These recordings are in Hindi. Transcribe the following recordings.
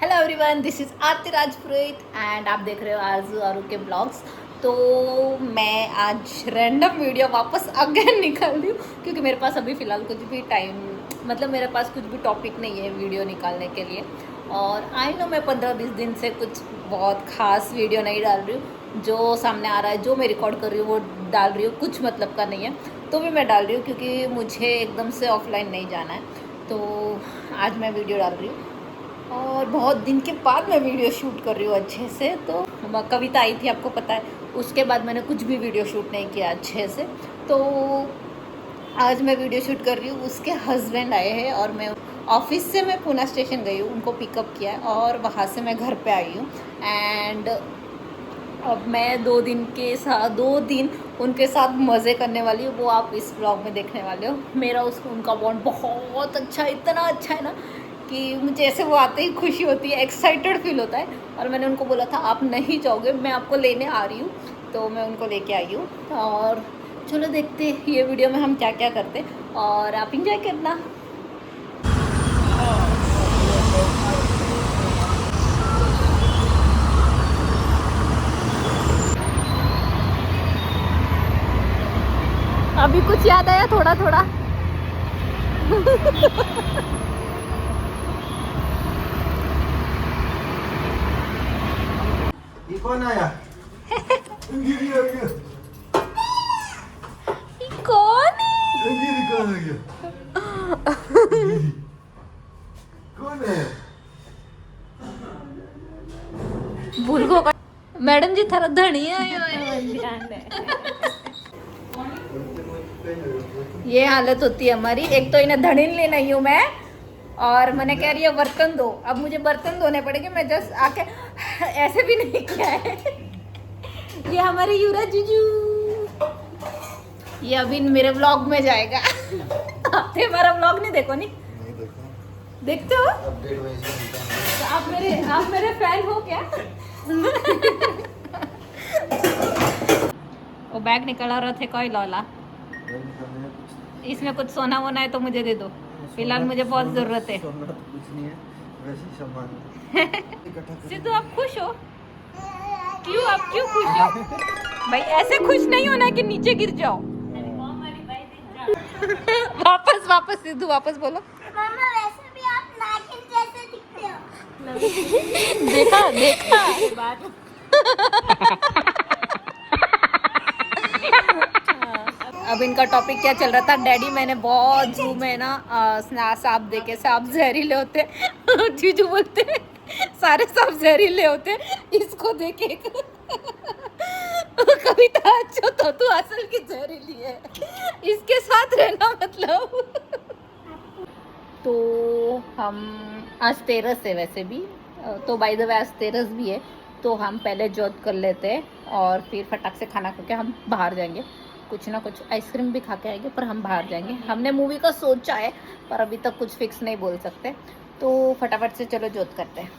Hello everyone, this is Aarti Rajpurohit and आप देख रहे हो आरजू आरू के ब्लॉग्स। तो मैं आज रैंडम वीडियो वापस अगेन निकाल रही हूँ क्योंकि मेरे पास अभी फ़िलहाल कुछ भी टाइम मेरे पास कुछ भी टॉपिक नहीं है वीडियो निकालने के लिए। और आई नो मैं 15-20 दिन से कुछ बहुत ख़ास वीडियो नहीं डाल रही हूँ। जो सामने आ रहा है, जो मैं रिकॉर्ड कर रही हूँ वो डाल रही हूँ, कुछ मतलब का नहीं है तो भी मैं डाल रही हूँ क्योंकि मुझे एकदम से ऑफलाइन नहीं जाना है। तो आज मैं वीडियो डाल रही हूँ और बहुत दिन के बाद मैं वीडियो शूट कर रही हूँ अच्छे से। तो कविता आई थी, आपको पता है, उसके बाद मैंने कुछ भी वीडियो शूट नहीं किया अच्छे से। तो आज मैं वीडियो शूट कर रही हूँ। उसके हस्बैंड आए हैं और मैं ऑफिस से मैं पूना स्टेशन गई हूँ, उनको पिकअप किया है और वहाँ से मैं घर पे आई हूँ। एंड अब मैं 2 दिन उनके साथ मज़े करने वाली हूँ, वो आप इस ब्लॉग में देखने वाले हो। मेरा उनका बॉन्ड बहुत अच्छा है, इतना अच्छा है ना कि मुझे ऐसे वो आते ही खुशी होती है, एक्साइटेड फील होता है। और मैंने उनको बोला था आप नहीं जाओगे, मैं आपको लेने आ रही हूँ। तो मैं उनको लेके आई हूँ और चलो देखते हैं ये वीडियो में हम क्या क्या करते हैं और आप इंजॉय करना। अभी कुछ याद आया थोड़ा थोड़ा। ये कौन आया? अंगीरी आ गया। कौन है? अंगीरी कौन आ गया? अंगीरी कौन है? भूल गो मैडम जी थारा धनी आयो है। ये हालत होती है हमारी। एक तो इन्हें धनी ले नहीं हूँ मैं और मैंने कह रही है बर्तन दो, अब मुझे बर्तन धोने पड़ेंगे। मैं जस्ट आके ऐसे भी नहीं किया है। ये हमारे युवराज जीजू, ये अभी मेरे व्लॉग में जाएगा। आप हमारा व्लॉग नहीं देखो नहीं? नहीं देखो। देखते हो? अपडेट वहीं से मिलता है। तो आप मेरे फैन हो क्या? वो बैग निकल रहा थे कोई लौला। इसमें कुछ सोना वोना है तो मुझे दे दो, फिलहाल मुझे बहुत ज़रूरत है। सोना तो कुछ नहीं है, वैसे ही सामान है। सिद्धू आप खुश हो? क्यों, आप क्यों खुश हो? भाई ऐसे खुश नहीं होना कि नीचे गिर जाओ। वापस वापस सिद्धू वापस बोलो। मम्मा वैसे भी आप नागिन जैसे दिखते हो। देखा देखा। अब इनका टॉपिक क्या चल रहा था, डैडी मैंने बहुत जू में ना सांप देखे, सांप जहरीले होते हैं। जीजू बोलते हैं सारे सांप जहरीले होते हैं, इसको देखे। कविता अच्छा तो तू असल की जहरीली है, इसके साथ रहना मतलब। तो हम आज 13 है वैसे भी, तो बाय द वे आज 13 भी है। तो हम पहले जोत कर लेते हैं और फिर फटाक से खाना खा के हम बाहर जाएंगे, कुछ ना कुछ आइसक्रीम भी खा के आएंगे, पर हम बाहर जाएंगे। हमने मूवी का सोचा है पर अभी तक कुछ फिक्स नहीं बोल सकते। तो फटाफट से चलो जोत करते हैं।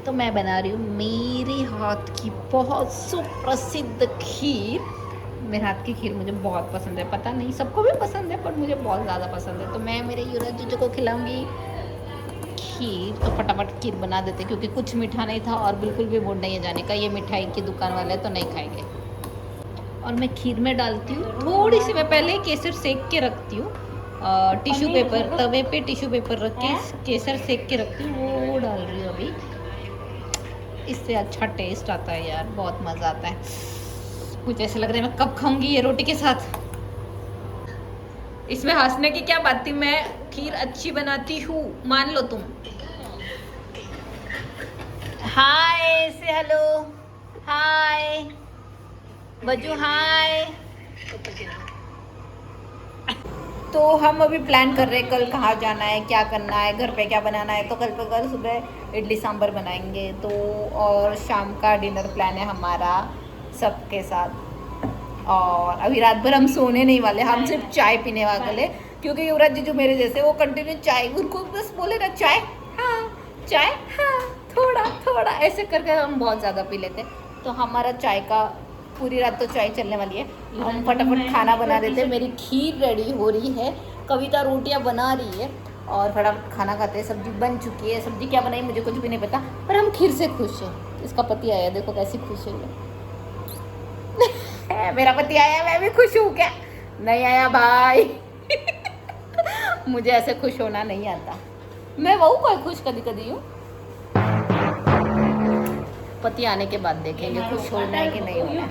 तो मैं बना रही हूँ मेरे हाथ की बहुत सुप्रसिद्ध खीर। मेरे हाथ की खीर मुझे बहुत पसंद है, पता नहीं सबको भी पसंद है पर मुझे बहुत ज़्यादा पसंद है। तो मैं मेरे युवराज जीजू को खिलाऊंगी खीर। तो फटाफट खीर बना देते क्योंकि कुछ मीठा नहीं था और बिल्कुल भी मूड नहीं है जाने का, ये मिठाई की दुकान वाले तो नहीं खाएंगे। और मैं खीर में डालती हूँ थोड़ी सी, मैं पहले केसर सेक के रखती हूँ, टिश्यू पेपर, तवे पे टिश्यू पेपर रख के केसर सेक के रखती हूँ, वो डाल रही हूँ अभी। इससे अच्छा टेस्ट आता है यार, बहुत मज़ा आता है। कुछ ऐसे लग रहा है मैं कब खाऊंगी ये रोटी के साथ। इसमें हंसने की क्या बात थी, मैं खीर अच्छी बनाती हूँ, मान लो तुम। हाय से हेलो, हाय बजू, हाय। तो हम अभी प्लान कर रहे हैं कल कहाँ जाना है, क्या करना है, घर पे क्या बनाना है। तो कल सुबह इडली सांभर बनाएंगे। तो और शाम का डिनर प्लान है हमारा सबके साथ। और अभी रात भर हम सोने नहीं वाले, हम सिर्फ चाय पीने वाले, क्योंकि युवराज जी जो मेरे जैसे वो कंटिन्यू चाय, उनको बस बोले ना चाय हाँ चाय हाँ थोड़ा थोड़ा ऐसे करके हम बहुत ज़्यादा पी लेते। तो हमारा चाय का पूरी रात तो चाय चलने वाली है। हम फटाफट खाना बना देते हैं। मेरी खीर रेडी हो रही है, कविता रोटियां बना रही है और फटाफट खाना खाते हैं। सब्जी बन चुकी है, सब्जी क्या बनाई मुझे कुछ भी नहीं पता, पर हम खीर से खुश हैं। इसका पति आया, देखो कैसी खुश है ये। मेरा पति आया, मैं भी खुश हूँ क्या? नहीं आया भाई। मुझे ऐसे खुश होना नहीं आता, मैं वहू कोई खुश कभी कभी हूँ। पति आने के बाद देखेंगे खुश होना है कि नहीं होना।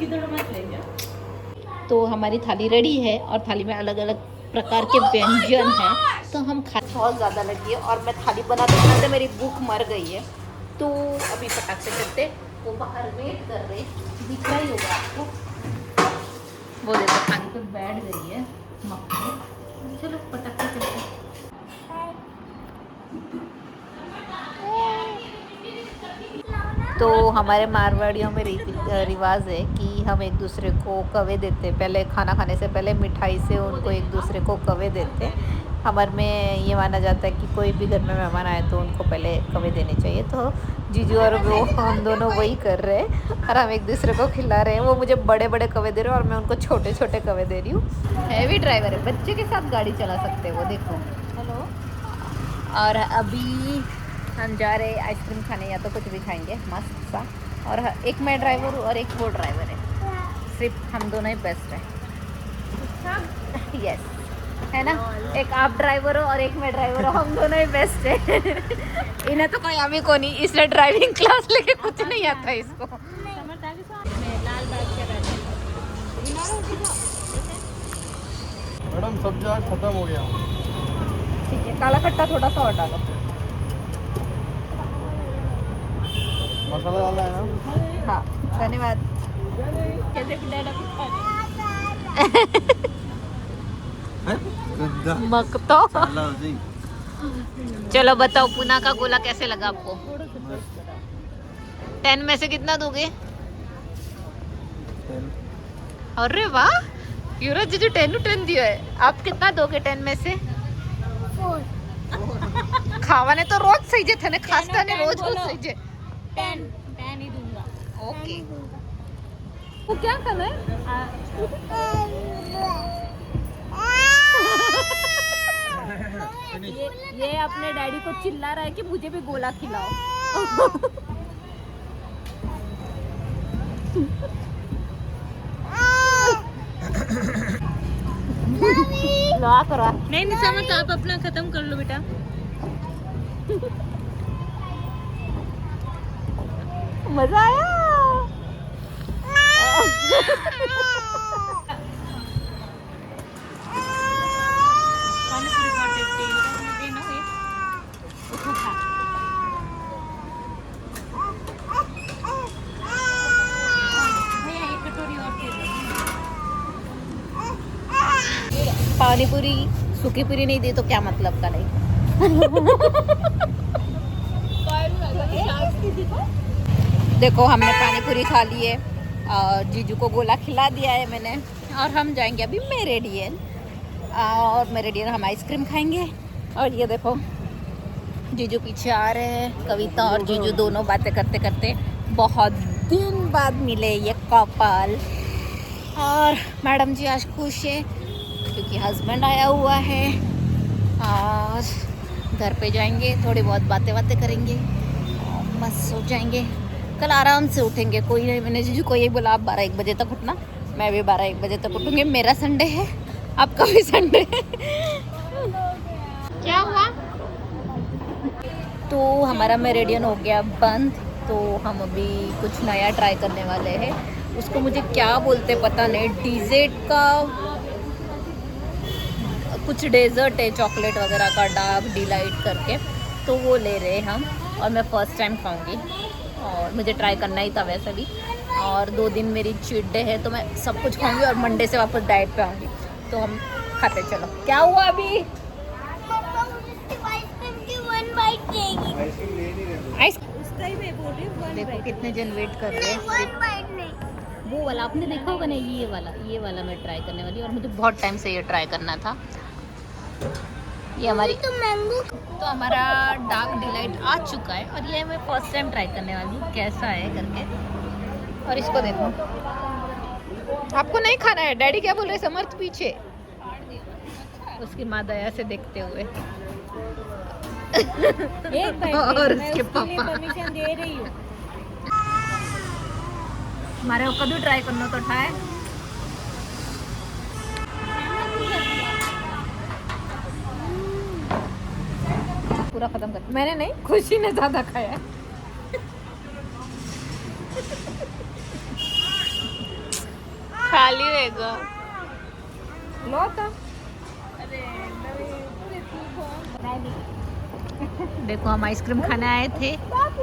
तो हमारी थाली रेडी है और थाली में अलग अलग प्रकार के व्यंजन हैं। तो हम खा बहुत ज़्यादा लगी है और मैं थाली बनाते बनाते मेरी भूख मर गई है। तो अभी फटाक से चलते, वो बाहर वेट कर रहे, दिख रहा ही होगा आपको, वो देखो खाने पर बैठ गई है मक्खी। चलो फटाक से चलते। तो हमारे मारवाड़ियों में रिवाज है कि हम एक दूसरे को कवे देते, पहले खाना खाने से पहले मिठाई से उनको एक दूसरे को कवे देते। हमारे में ये माना जाता है कि कोई भी घर में मेहमान आए तो उनको पहले कवे देने चाहिए। तो जीजू और वो हम दोनों वही कर रहे हैं और हम एक दूसरे को खिला रहे हैं। वो मुझे बड़े बड़े कवे दे रहे हैं और मैं उनको छोटे छोटे कवे दे रही हूँ। हैवी ड्राइवर है, बच्चे के साथ गाड़ी चला सकते हैं वो, देखो। हेलो। और अभी हम जा रहे आइसक्रीम खाने, या तो कुछ भी खाएंगे मस्त सा। और एक मैं ड्राइवर हूँ और एक वो ड्राइवर है, सिर्फ हम दोनों ही बेस्ट है। यस है ना, एक आप ड्राइवर हो और एक मैं ड्राइवर हूँ, हम दोनों ही बेस्ट है। इन्हें तो कोई अभी को नहीं, इसलिए ड्राइविंग क्लास लेके कुछ नहीं आता इसको। मैडम सब्जी आज खत्म हो गया। ठीक है, काला खट्टा थोड़ा सा और डालो। मसाला डालना है ना? हाँ धन्यवाद। मक तो चलो बताओ, पुना का गोला कैसे लगा आपको? 10 में से कितना दोगे? अरे वाह, युवराज जी जो 10 दिया है, आप कितना दोगे 10 में से? 4 खावाने तो रोज सही जे थे, खासता ने रोज सही जे 10 ही दूंगा। ओके, वो क्या खाना है? ये अपने डैडी को चिल्ला रहा है कि मुझे भी गोला खिलाओ। ला करो। नहीं निशामत, आप अपना खत्म कर लो बेटा। मजा आया। पानी पूरी सूखी पूरी नहीं दी तो क्या मतलब का नहीं। देखो हमने पानी पूरी खा ली है और जीजू को गोला खिला दिया है मैंने, और हम जाएंगे अभी मेरेडियन, और मेरेडियन हम आइसक्रीम खाएंगे। और ये देखो जीजू पीछे आ रहे हैं, कविता और जीजू दोनों बातें करते करते बहुत दिन बाद मिले ये कपल। और मैडम जी आज खुश है क्योंकि हस्बैंड आया हुआ है, और घर पे जाएंगे, थोड़ी बहुत बातें करेंगे, बस सो जाएंगे। कल आराम से उठेंगे, कोई नहीं। मैंने जीजू को यही बोला आप 12-1 बजे तक उठना, मैं भी 12-1 बजे तक उठूँगी। मेरा संडे है, आपका भी संडे है। क्या हुआ? तो हमारा मेरेडियन हो गया बंद, तो हम अभी कुछ नया ट्राई करने वाले हैं। उसको मुझे क्या बोलते पता नहीं, डिज़र्ट का कुछ डेजर्ट है, चॉकलेट वगैरह का, डार्क डिलाइट करके, तो वो ले रहे हैं हम। और मैं फ़र्स्ट टाइम खाऊंगी और मुझे ट्राई करना ही था वैसे भी। और 2 दिन मेरी चीट डे है, तो मैं सब कुछ खाऊंगी और मंडे से वापस डाइट पे आऊँगी। तो हम खाते, चलो। क्या हुआ अभी? आइसक्रीम देखो कितने जन वेट कर रहे हैं। वो वाला आपने देखा होगा ना, ये वाला मैं ट्राई करने वाली हूँ और मुझे बहुत टाइम से ये ट्राई करना था। ये हमारी तो मैंगो तो हमारा डार्क डिलाइट आ चुका है और ये मैं फर्स्ट टाइम ट्राई करने वाली हूँ कैसा है करके। और इसको देखो, आपको नहीं खाना है, डैडी क्या बोल रहे, समर्थ पीछे, उसकी माँ दया से देखते हुए एक बाइट और मैं उसके उसके लिए पापा परमिशन दे रही हूँ। मारे कदू ट्राई करना तो ठाए। पूरा खत्म कर, मैंने नहीं, खुशी ने ज्यादा खाया। खाली रहेगा लो तो। देखो हम आइसक्रीम खाने आए थे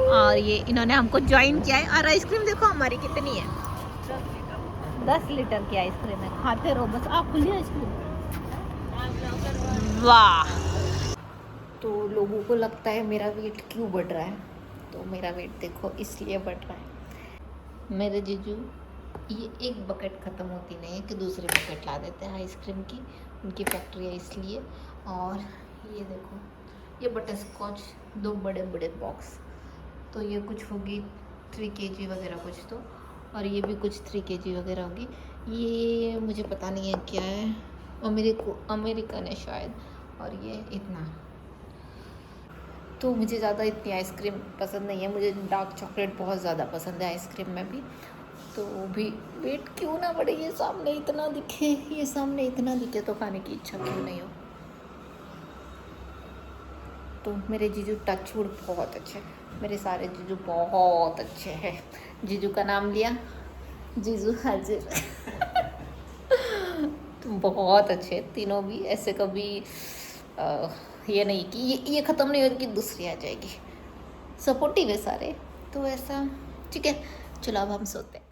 और ये इन्होंने हमको ज्वाइन किया है और आइसक्रीम देखो हमारी कितनी है, 10 लीटर की आइसक्रीम है, खाते रहो बस। आप खुली आइसक्रीम, वाह। तो लोगों को लगता है मेरा वेट क्यों बढ़ रहा है, तो मेरा वेट देखो इसलिए बढ़ रहा है। मेरे जीजू ये एक बकेट ख़त्म होती नहीं है कि दूसरी बकेट ला देते हैं आइसक्रीम की, उनकी फैक्ट्री है इसलिए। और ये देखो ये बटर स्कॉच 2 बड़े बड़े बॉक्स, तो ये कुछ होगी 3 kg वगैरह कुछ तो, और ये भी कुछ 3 kg वगैरह होगी। ये मुझे पता नहीं है क्या है, अमेरिकन है शायद। और ये इतना, तो मुझे ज़्यादा इतनी आइसक्रीम पसंद नहीं है, मुझे डार्क चॉकलेट बहुत ज़्यादा पसंद है आइसक्रीम में भी। तो भी वेट क्यों ना बढ़े, ये सामने इतना दिखे, ये सामने इतना दिखे तो खाने की इच्छा क्यों नहीं हो। तो मेरे जीजू टचवुड बहुत अच्छे, मेरे सारे जीजू बहुत अच्छे हैं। जीजू का नाम लिया, जीजू हाजिर। तो बहुत अच्छे तीनों भी, ऐसे कभी ये नहीं कि ये ख़त्म नहीं होगी दूसरी आ जाएगी, सपोर्टिव है सारे। तो ऐसा ठीक है, चलो अब हम सोते हैं।